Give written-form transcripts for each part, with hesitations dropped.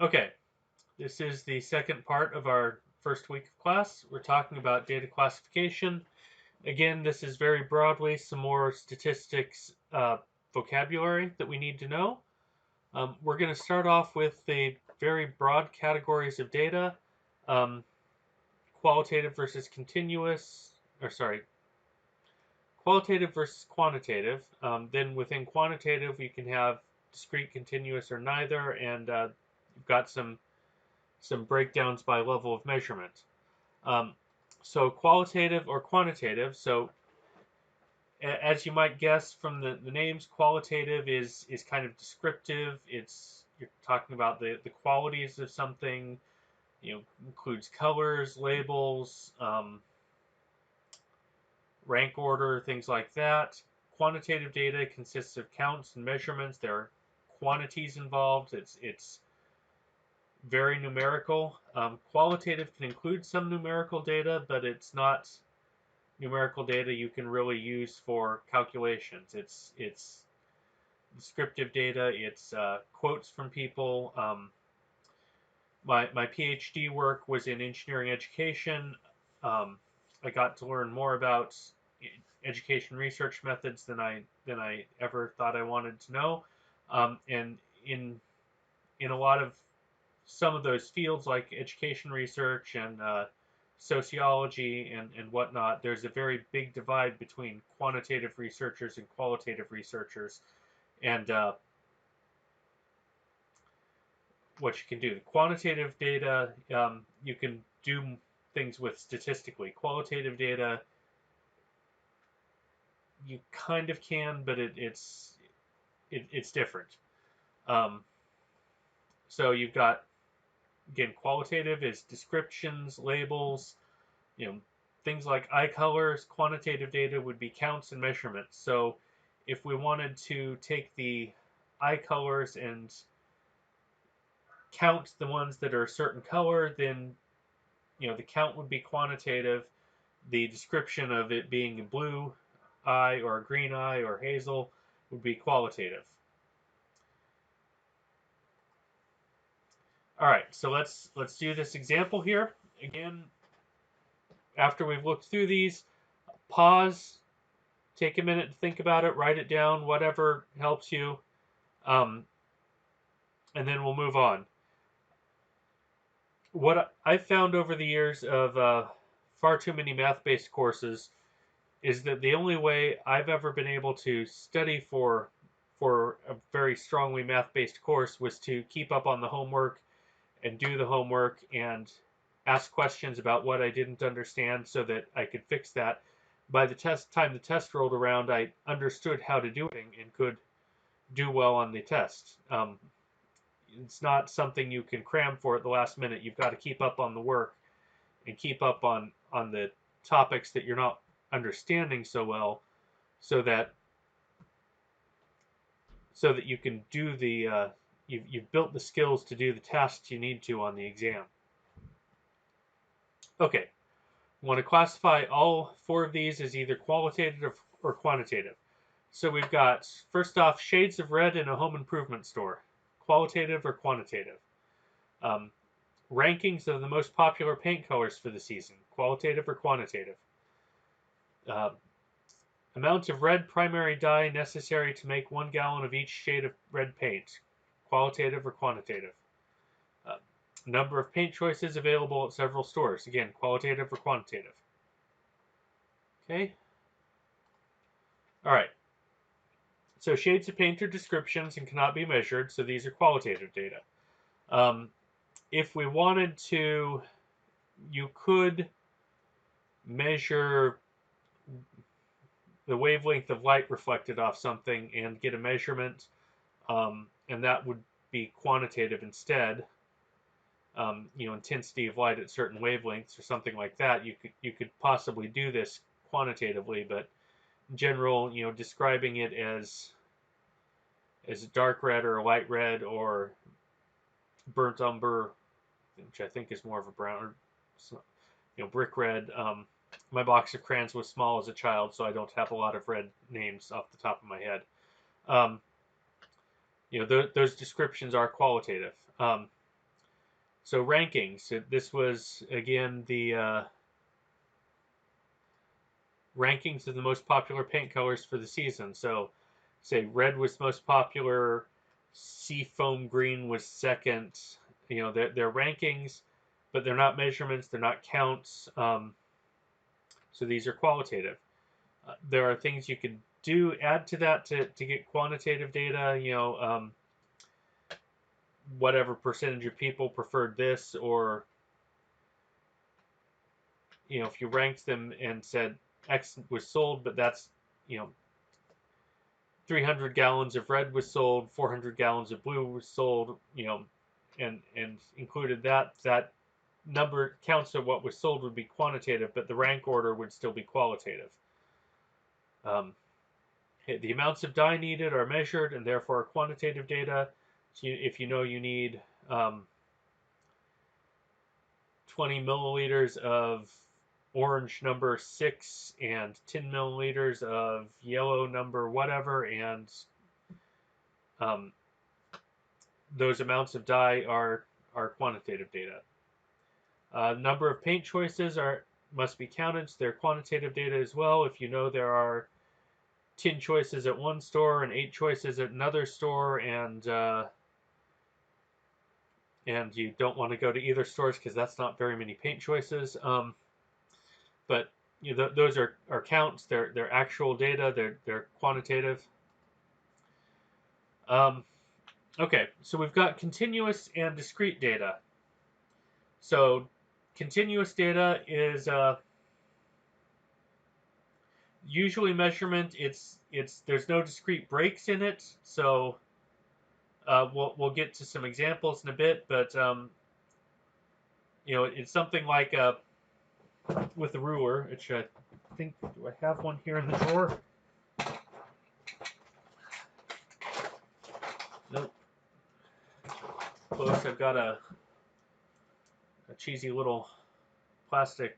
Okay, this is the second part of our first week of class. We're talking about data classification. Again, this is very broadly some more statistics vocabulary that we need to know. We're going to start off with the very broad categories of data, um, qualitative versus continuous, or sorry, qualitative versus quantitative. Then within quantitative, you can have discrete, continuous, or neither, and you've got some breakdowns by level of measurement. Um, so qualitative or quantitative. So as you might guess from the names, qualitative is kind of descriptive. You're talking about the qualities of something. Includes colors, labels, rank order, things like that. Quantitative data consists of counts and measurements. There are quantities involved. It's very numerical. Qualitative can include some numerical data, but it's not numerical data you can really use for calculations. It's descriptive data. It's quotes from people. My PhD work was in engineering education. I got to learn more about education research methods than I ever thought I wanted to know. And in a lot of some of those fields like education research and sociology and whatnot, there's a very big divide between quantitative researchers and qualitative researchers. And what you can do. Quantitative data, you can do things with statistically. Qualitative data, you kind of can, but it's different. Um, so you've got, again, qualitative is descriptions, labels, you know, things like eye colors. Quantitative data would be counts and measurements. So if we wanted to take the eye colors and count the ones that are a certain color, then the count would be quantitative. The description of it being a blue eye or a green eye or hazel would be qualitative. All right, so let's do this example here. Again, after we've looked through these, pause, take a minute to think about it, write it down, whatever helps you, um, and then we'll move on. What I've found over the years of far too many math-based courses is that the only way I've ever been able to study for a very strongly math-based course was to keep up on the homework and do the homework and ask questions about what I didn't understand so that I could fix that. By the time the test rolled around, I understood how to do it and could do well on the test. It's not something you can cram for at the last minute. You've got to keep up on the work and keep up on the topics that you're not understanding so well, so that you can do you've built the skills to do the tasks you need to on the exam. Okay, we want to classify all four of these as either qualitative or quantitative. So we've got, first off, shades of red in a home improvement store. Qualitative or quantitative? Um, rankings of the most popular paint colors for the season. Qualitative or quantitative? Uh, amount of red primary dye necessary to make 1 gallon of each shade of red paint. Qualitative or quantitative? Uh, number of paint choices available at several stores. Again, qualitative or quantitative? Okay. All right. So shades of paint are descriptions and cannot be measured, so these are qualitative data. If we wanted to, you could measure the wavelength of light reflected off something and get a measurement, and that would be quantitative instead. Intensity of light at certain wavelengths or something like that. You could possibly do this quantitatively, but in general, describing it as a dark red or a light red or burnt umber, which I think is more of a brown, or brick red. My box of crayons was small as a child, so I don't have a lot of red names off the top of my head. Those descriptions are qualitative. So rankings. So this was, again, the rankings of the most popular paint colors for the season. So say red was most popular, seafoam green was second. They're rankings, but they're not measurements, they're not counts. So these are qualitative. There are things you can add to that to get quantitative data. Whatever percentage of people preferred this, or if you ranked them and said X was sold, but that's 300 gallons of red was sold, 400 gallons of blue was sold, and included that number counts of what was sold would be quantitative, but the rank order would still be qualitative. The amounts of dye needed are measured and therefore are quantitative data. So if you need 20 milliliters of orange number 6 and 10 milliliters of yellow number whatever, and those amounts of dye are quantitative data. Number of paint choices must be counted, so they're quantitative data as well. If there are 10 choices at one store and 8 choices at another store, and you don't want to go to either stores because that's not very many paint choices. But those are counts. They're actual data. They're quantitative. Okay, so we've got continuous and discrete data. So continuous data is usually measurement. There's no discrete breaks in it. So we'll get to some examples in a bit, but it's something like with a ruler, which I think, do I have one here in the drawer? Nope. Close. I've got a cheesy little plastic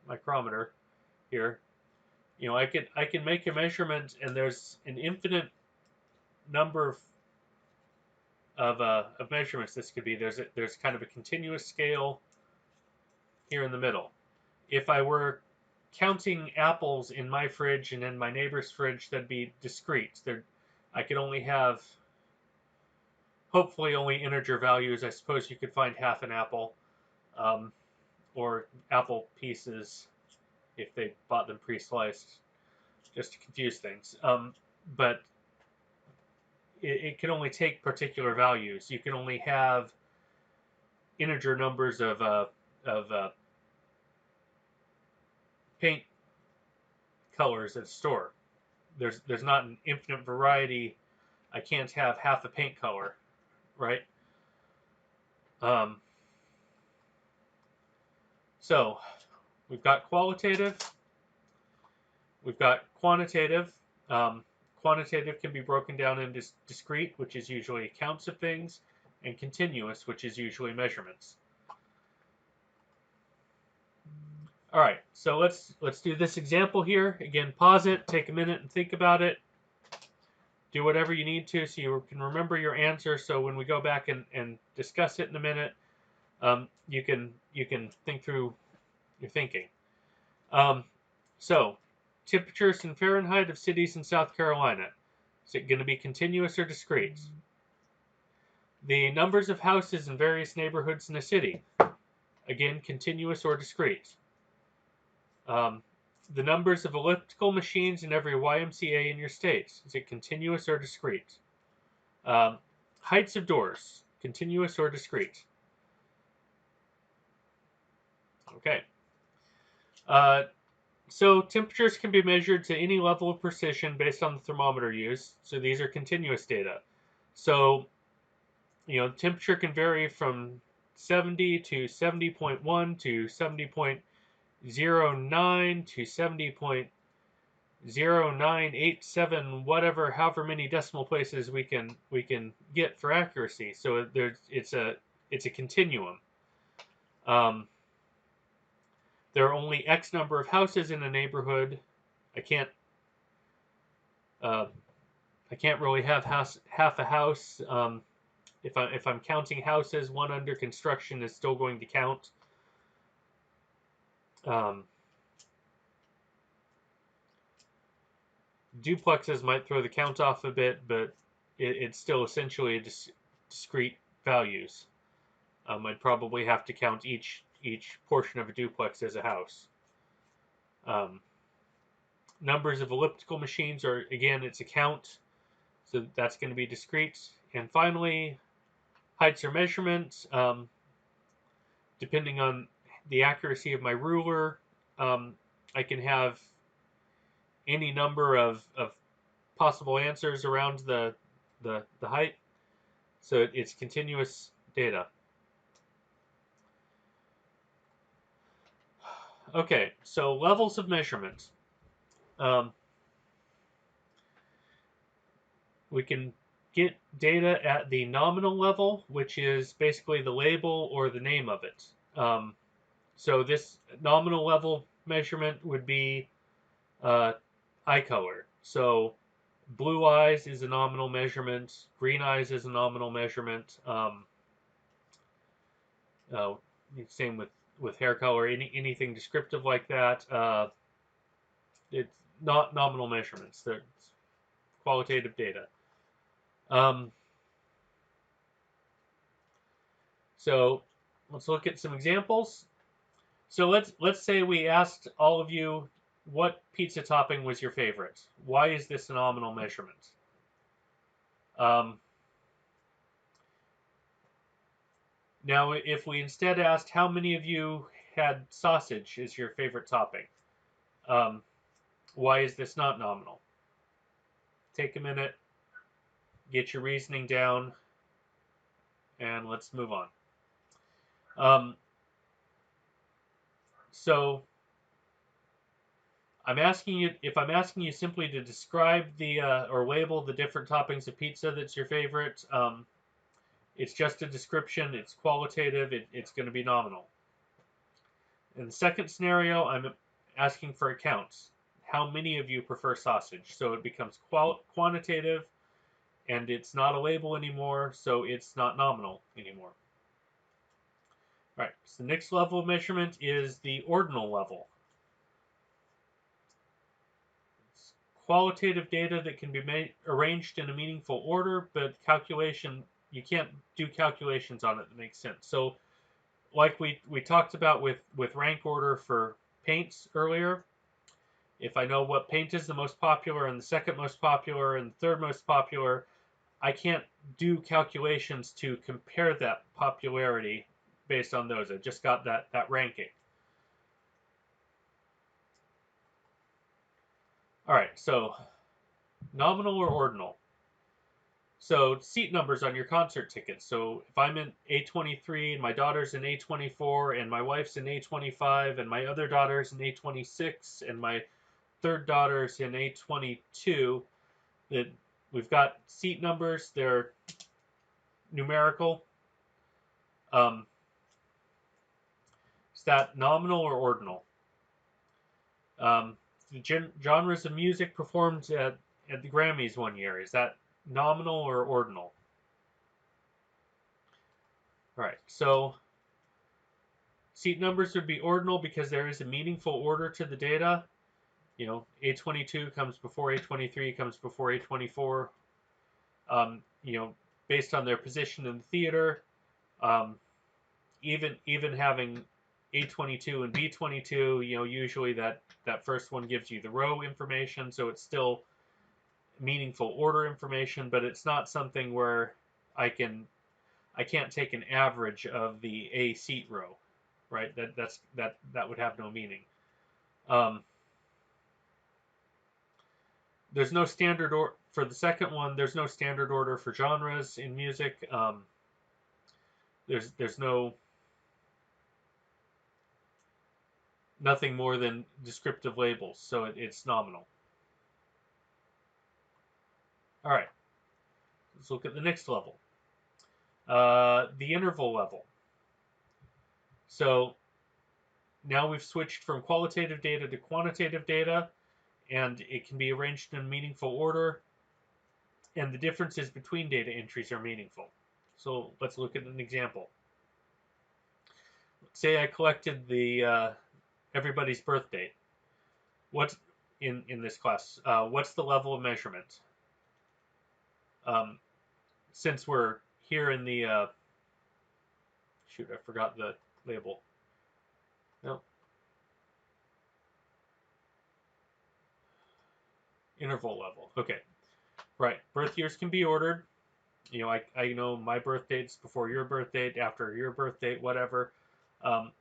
micrometer here. I can make a measurement, and there's an infinite number of measurements this could be. There's kind of a continuous scale here in the middle. If I were counting apples in my fridge and in my neighbor's fridge, that'd be discrete. I could only have, hopefully, only integer values. I suppose you could find half an apple, or apple pieces if they bought them pre-sliced, just to confuse things. But it can only take particular values. You can only have integer numbers of paint colors at a store. There's not an infinite variety. I can't have half a paint color, right? So we've got qualitative, we've got quantitative. Quantitative can be broken down into discrete, which is usually counts of things, and continuous, which is usually measurements. All right, so let's do this example here. Again, pause it, take a minute and think about it. Do whatever you need to so you can remember your answer, so when we go back and discuss it in a minute, you can think through your thinking. So temperatures in Fahrenheit of cities in South Carolina. Is it going to be continuous or discrete? The numbers of houses in various neighborhoods in a city. Again, continuous or discrete. The numbers of elliptical machines in every YMCA in your state. Is it continuous or discrete? Heights of doors. Continuous or discrete? Okay. So temperatures can be measured to any level of precision based on the thermometer used. So these are continuous data. So, temperature can vary from 70 to 70.1 to 70.09 to 70.0987, whatever, however many decimal places we can get for accuracy. So it's a continuum. There are only X number of houses in a neighborhood. I can't really have half a house if I'm counting houses, one under construction is still going to count. Duplexes might throw the count off a bit, but it's still essentially discrete values. I'd probably have to count each portion of a duplex as a house. Numbers of elliptical machines are, again, it's a count, so that's going to be discrete. And finally, heights or measurements. Depending on the accuracy of my ruler, I can have any number of possible answers around the height. So it's continuous data. Okay, so levels of measurement. We can get data at the nominal level, which is basically the label or the name of it. So this nominal level measurement would be eye color. So blue eyes is a nominal measurement. Green eyes is a nominal measurement. Same with hair color. Anything descriptive like that. It's not nominal measurements. They're qualitative data. So let's look at some examples. So let's say we asked all of you what pizza topping was your favorite. Why is this a nominal measurement? Now, if we instead asked how many of you had sausage as your favorite topping, why is this not nominal? Take a minute, get your reasoning down, and let's move on. So I'm asking you simply to describe the or label the different toppings of pizza that's your favorite. It's just a description. It's qualitative. It's going to be nominal. In the second scenario, I'm asking for a count. How many of you prefer sausage? So it becomes quantitative, and it's not a label anymore, so it's not nominal anymore. All right, so the next level of measurement is the ordinal level. It's qualitative data that can be arranged in a meaningful order, but you can't do calculations on it that make sense. So like we talked about with rank order for paints earlier, if I know what paint is the most popular and the second most popular and the third most popular, I can't do calculations to compare that popularity based on those. I just got that ranking. All right, so nominal or ordinal. So seat numbers on your concert tickets. So if I'm in A23 and my daughter's in A24 and my wife's in A25 and my other daughter's in A26 and my third daughter's in A22, that we've got seat numbers. They're numerical. Is that nominal or ordinal? The genres of music performed at the Grammys one year, is that nominal or ordinal? All right, so seat numbers would be ordinal because there is a meaningful order to the data. You know, A22 comes before A23, comes before A24. You know, based on their position in the theater, even having A22 and B22, you know, usually that first one gives you the row information, so it's still meaningful order information, but it's not something where I can't take an average of the A seat row, right? That would have no meaning. There's no standard order for the second one. There's no standard order for genres in music. There's nothing more than descriptive labels, so it's nominal. All right, let's look at the next level. The interval level. So now we've switched from qualitative data to quantitative data, and it can be arranged in meaningful order, and the differences between data entries are meaningful. So let's look at an example. Say I collected the everybody's birth date. What's in this class? What's the level of measurement? Um, since we're here in the shoot, I forgot the label. No, interval level. Okay, right. Birth years can be ordered. You know, I know my birth date's before your birth date, after your birth date, whatever. Um,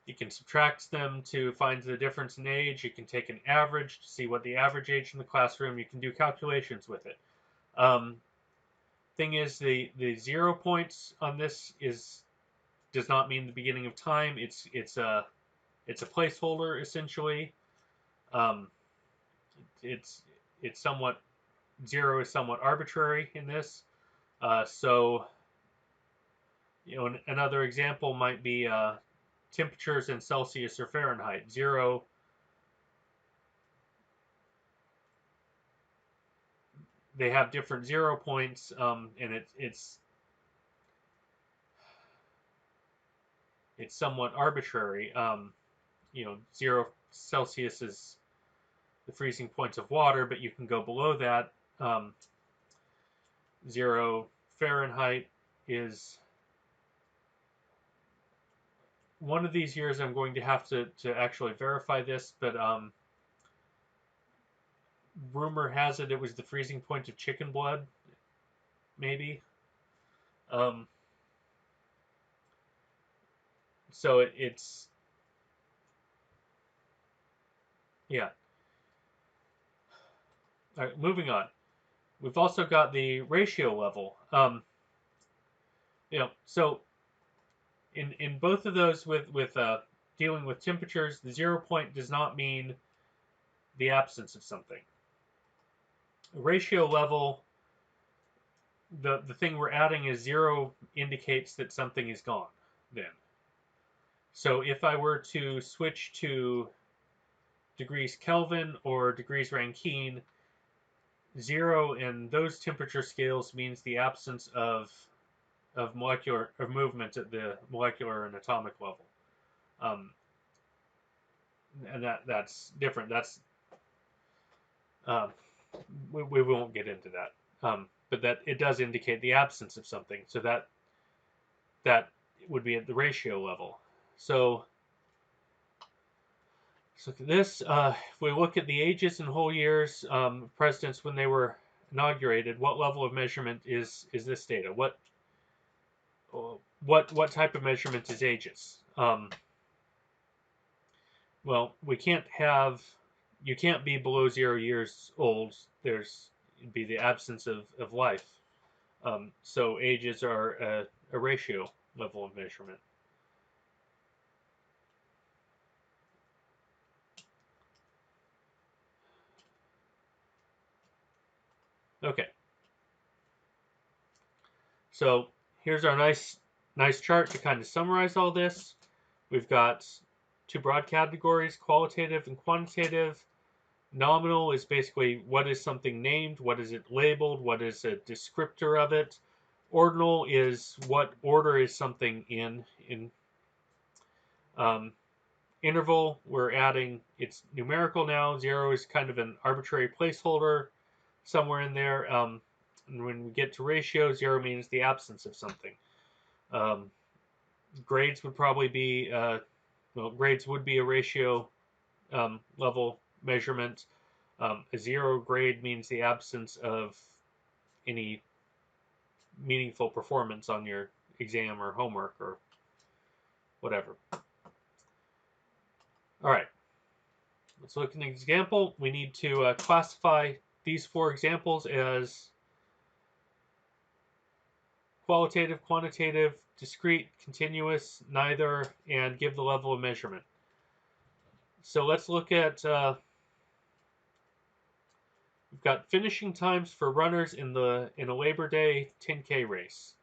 you can subtract them to find the difference in age. You can take an average to see what the average age in the classroom. You can do calculations with it. Um, thing is, the 0 points on this does not mean the beginning of time. It's a placeholder essentially. Um, it's somewhat 0 is somewhat arbitrary in this. So you know, another example might be temperatures in Celsius or Fahrenheit. 0, they have different 0 points, and it's somewhat arbitrary. You know, 0 Celsius is the freezing points of water, but you can go below that. 0 Fahrenheit is one of these years. I'm going to have to actually verify this, but rumor has it was the freezing point of chicken blood, maybe. Um, so it's yeah. All right, moving on. We've also got the ratio level. You know, so in both of those with dealing with temperatures, the 0 point does not mean the absence of something. A ratio level, the thing we're adding is 0 indicates that something is gone. Then, so if I were to switch to degrees Kelvin or degrees Rankine, 0 in those temperature scales means the absence of molecular of movement at the molecular and atomic level, um, and that's different. That's um, we won't get into that, but that it does indicate the absence of something. So that would be at the ratio level. So look at this. If we look at the ages and whole years, presidents when they were inaugurated, what level of measurement is this data? What type of measurement is ages? Well, you can't be below 0 years old. It'd be the absence of life. So ages are a ratio level of measurement. Okay. So here's our nice chart to kind of summarize all this. We've got two broad categories, qualitative and quantitative. Nominal is basically what is something named, what is it labeled, what is a descriptor of it. Ordinal is what order is something in. Um, interval, we're adding, it's numerical now. 0 is kind of an arbitrary placeholder somewhere in there. And when we get to ratio, 0 means the absence of something. Grades would probably be, grades would be a ratio level measurement. A 0 grade means the absence of any meaningful performance on your exam or homework or whatever. All right, let's look at an example. We need to classify these 4 examples as qualitative, quantitative, discrete, continuous, neither, and give the level of measurement. So let's look at, we've got finishing times for runners in a Labor Day 10K race.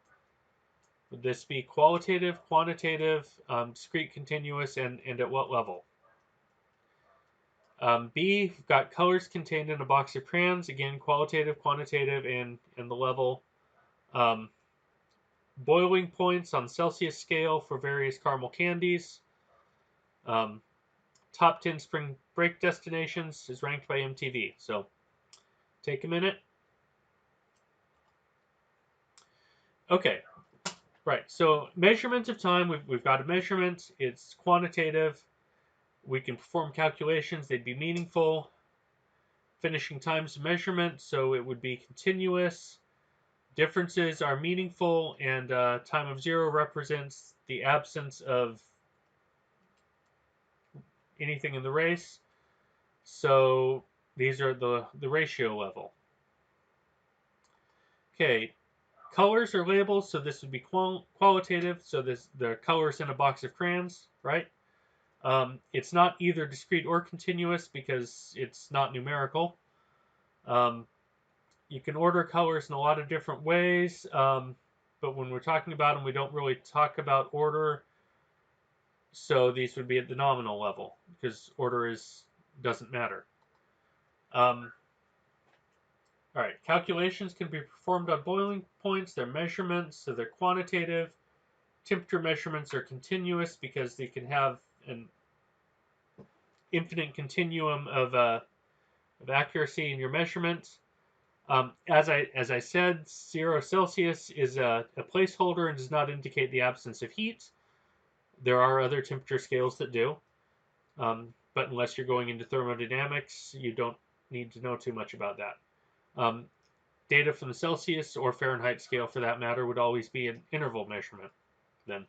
Would this be qualitative, quantitative, discrete, continuous, and at what level? B, we've got colors contained in a box of crayons. Again, qualitative, quantitative, and the level. boiling points on Celsius scale for various caramel candies. Um, top 10 spring break destinations is ranked by MTV. So take a minute. Okay, right. So measurement of time, we've got a measurement. It's quantitative. We can perform calculations. They'd be meaningful. Finishing time's a measurement, so it would be continuous. Differences are meaningful, and time of zero represents the absence of anything in the race. So these are the ratio level. Okay, colors are labels, so this would be qualitative. So the colors in a box of crayons, right? It's not either discrete or continuous because it's not numerical. You can order colors in a lot of different ways, but when we're talking about them, we don't really talk about order. So these would be at the nominal level because order doesn't matter. All right, calculations can be performed on boiling points. They're measurements, so they're quantitative. Temperature measurements are continuous because they can have an infinite continuum of accuracy in your measurements. As I said, 0 Celsius is a placeholder and does not indicate the absence of heat. There are other temperature scales that do, but unless you're going into thermodynamics, you don't need to know too much about that. Data from the Celsius or Fahrenheit scale, for that matter, would always be an interval measurement then.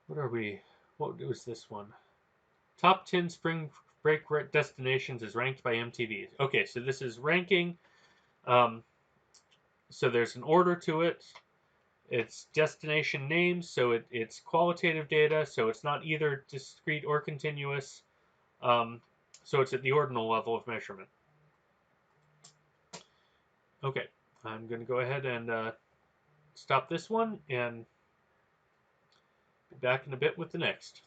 What are we? What was this one? Top 10 spring break destinations is ranked by MTV. Okay, so this is ranking. So there's an order to it. It's destination names, so it's qualitative data, so it's not either discrete or continuous. So it's at the ordinal level of measurement. Okay, I'm going to go ahead and stop this one and be back in a bit with the next.